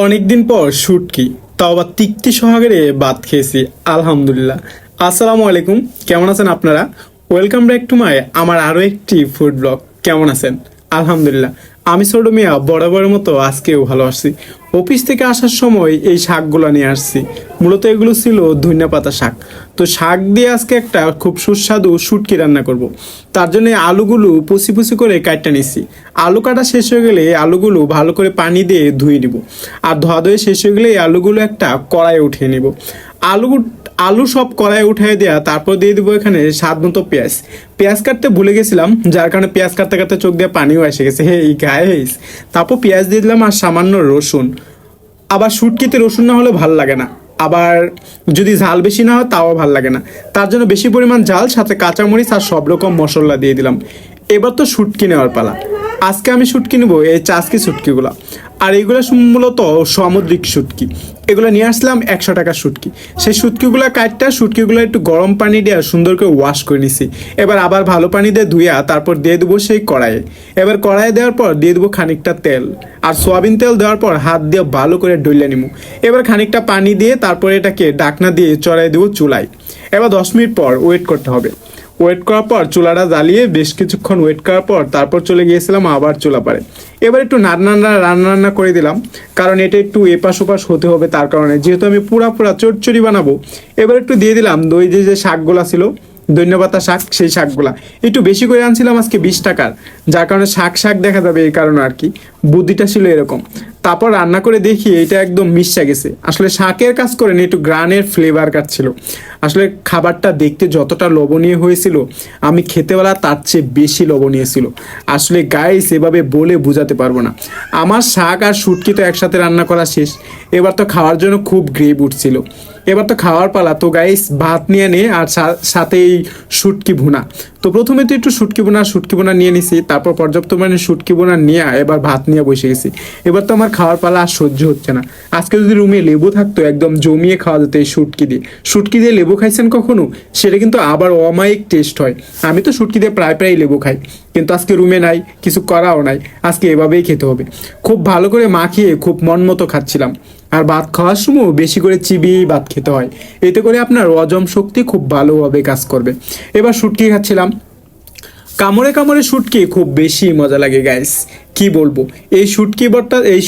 অনেকদিন পর শুটকি, তাও আবার তৃপ্তি সহকারে ভাত খেয়েছি। আলহামদুলিল্লাহ। আসসালামু আলাইকুম, কেমন আছেন আপনারা? ওয়েলকাম ব্যাক টু মাই আমার আরও একটি ফুড ব্লগ। কেমন আছেন? আলহামদুলিল্লাহ, আমি ছোট মিয়া বরাবরের মতো আজকেও ভালো আছি। অফিস থেকে আসার সময় এই শাকগুলো নিয়ে আসছি। মূলত এগুলো ছিল ধনিয়া পাতা শাক। তো শাক দিয়ে আজকে একটা খুব সুস্বাদু শুটকি রান্না করব। তার জন্য আলুগুলো পুষি পুষি করে কাটটা নিচ্ছি। আলু কাটা শেষ হয়ে গেলে আলুগুলো ভালো করে পানি দিয়ে ধুয়ে নিব। আর ধোয়া ধুয়ে শেষ হয়ে গেলে এই আলুগুলো একটা কড়াইয়ে উঠিয়ে নিব। আলু আলু সব কড়াইয়ে উঠিয়ে দেওয়া, তারপর দিয়ে দেবো এখানে স্বাদ মতো পেঁয়াজ। পেঁয়াজ কাটতে ভুলে গেছিলাম, যার কারণে পেঁয়াজ কাটতে কাটতে চোখ দিয়ে পানিও এসে গেছে। এই গাইস, তারপর পেঁয়াজ দিয়ে দিলাম আর সামান্য রসুন। আবার শুটকিতে রসুন না হলে ভাল লাগে না, আবার যদি ঝাল বেশি না হয় তাও ভাল লাগে না। তার জন্য বেশি পরিমাণ ঝাল, সাথে কাঁচামরিচ আর সব রকম মশলা দিয়ে দিলাম। এবার তো শুটকি নেওয়ার পালা। আজকে আমি শুটকি নেবো এই চাষকি শুটকিগুলো। আর এইগুলো মূলত সামুদ্রিক শুটকি। এগুলো নিয়ে আসলাম 100 টাকার শুটকি। সেই শুটকিগুলো কাটটা শুটকিগুলো একটু গরম পানি দিয়ে সুন্দর করে ওয়াশ করে নিছি। এবার আবার ভালো পানি দিয়ে ধুইয়া তারপর দিয়ে দেবো সেই কড়াইয়ে। এবার কড়াইয়ে দেওয়ার পর দিয়ে দেবো খানিকটা তেল, আর সয়াবিন তেল দেওয়ার পর হাত দিয়ে ভালো করে ডইলে নিব। এবার খানিকটা পানি দিয়ে তারপর এটাকে ডাকনা দিয়ে চড়াই দেবো চুলায়। এবার 10 মিনিট পর ওয়েট করতে হবে। ওয়েট করার পর চুলাটা জ্বালিয়ে বেশ কিছুক্ষণ ওয়েট করার পর তারপর চলে গিয়েছিলাম আবার চুলা পারে। এবার একটু রান্না করে দিলাম, কারণ এটা একটু এপাশ ওপাশ হতে হবে। তার কারণে যেহেতু আমি পুরা চচ্চড়ি বানাবো, এবার একটু দিয়ে দিলাম দই যে শাকগুলা ছিল, ধন্যপাতা শাক, সেই শাকগুলা একটু বেশি করে আনছিলাম আজকে 20 টাকার, যার কারণে শাক শাক দেখা যাবে, এই কারণে আর কি বুদ্ধিটা ছিল এরকম। তারপর রান্না করে দেখি এটা একদম মিশা গেছে। আসলে শাকের কাজ করেন একটু গ্রানের ফ্লেভার কাটছিল। আসলে খাবারটা দেখতে যতটা লোভনীয় হয়েছিল, আমি খেতেবেলা তার চেয়ে বেশি লোভনীয় ছিল। আসলে গাইস এভাবে বলে বোঝাতে পারবো না। আমার শাক আর শুটকি তো একসাথে রান্না করা শেষ। এবার তো খাওয়ার জন্য খুব গ্রেভ উঠছিল। এবার তো খাওয়ার পালা। তো গাইস ভাত নিয়ে নে, আর সাথে এই শুটকি ভুনা। তো প্রথমে তো একটু শুটকি বোনা নিয়ে নিছি, তারপর পর্যাপ্ত মানে শুটকি বোনা নিয়ে এবার ভাত নিয়ে বসে গেছি। এবার তো আমার খাওয়ার পালা আর সহ্য হচ্ছে না। আজকে যদি রুমে লেবু থাকতো একদম জমিয়ে খাওয়া যেত এই শুটকি দিয়ে লেবু খাইছেন কখনো? সেটা কিন্তু আবার অমায়িক টেস্ট হয়। আমি তো শুটকি দিয়ে প্রায় লেবু খাই, কিন্তু আজকে রুমে নাই, কিছু করাও নাই, আজকে এভাবেই খেতে হবে। খুব ভালো করে মাখিয়ে খুব মন মতো খাচ্ছিলাম। আর ভাত খাওয়ার সময় বেশি করে চিবিয়ে ভাত খেতে হয়, এতে করে আপনার হজম শক্তি খুব ভালোভাবে কাজ করবে। এবার শুটকি খাচ্ছিলাম, কামড়ে কামড়ে শুটকি খুব বেশি মজা লাগে গাইস। কি বলবো, এই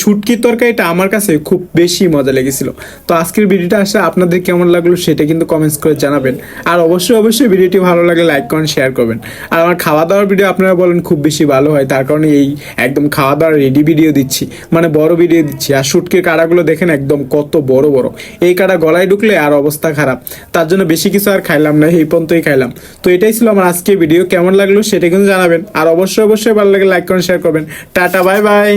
শুটকির তরকারিটা আমার কাছে খুব বেশি মজা লেগেছিল। তো আজকের ভিডিওটা আসলে আপনাদের কেমন লাগলো সেটা কিন্তু কমেন্টস করে জানাবেন। আর অবশ্যই ভিডিওটি ভালো লাগলে লাইক করেন, শেয়ার করবেন। আর আমার খাওয়া দাওয়ার ভিডিও আপনারা বলেন খুব বেশি ভালো হয়, তার কারণে এই একদম খাওয়া দাওয়ার রেডি ভিডিও দিচ্ছি, মানে বড় ভিডিও দিচ্ছি। আর শুটকির কাঁটাগুলো দেখেন একদম কত বড় বড়। এই কাঁটা গলায় ঢুকলে আর অবস্থা খারাপ। তার জন্য বেশি কিছু আর খাইলাম না, এই পর্যন্তই খাইলাম। তো এটাই ছিল আমার আজকের ভিডিও। কেমন লাগলো সেটা কিন্তু জানাবেন। আর অবশ্যই ভালো লাগে লাইক করেন, শেয়ার করবেন। Tata, bye bye.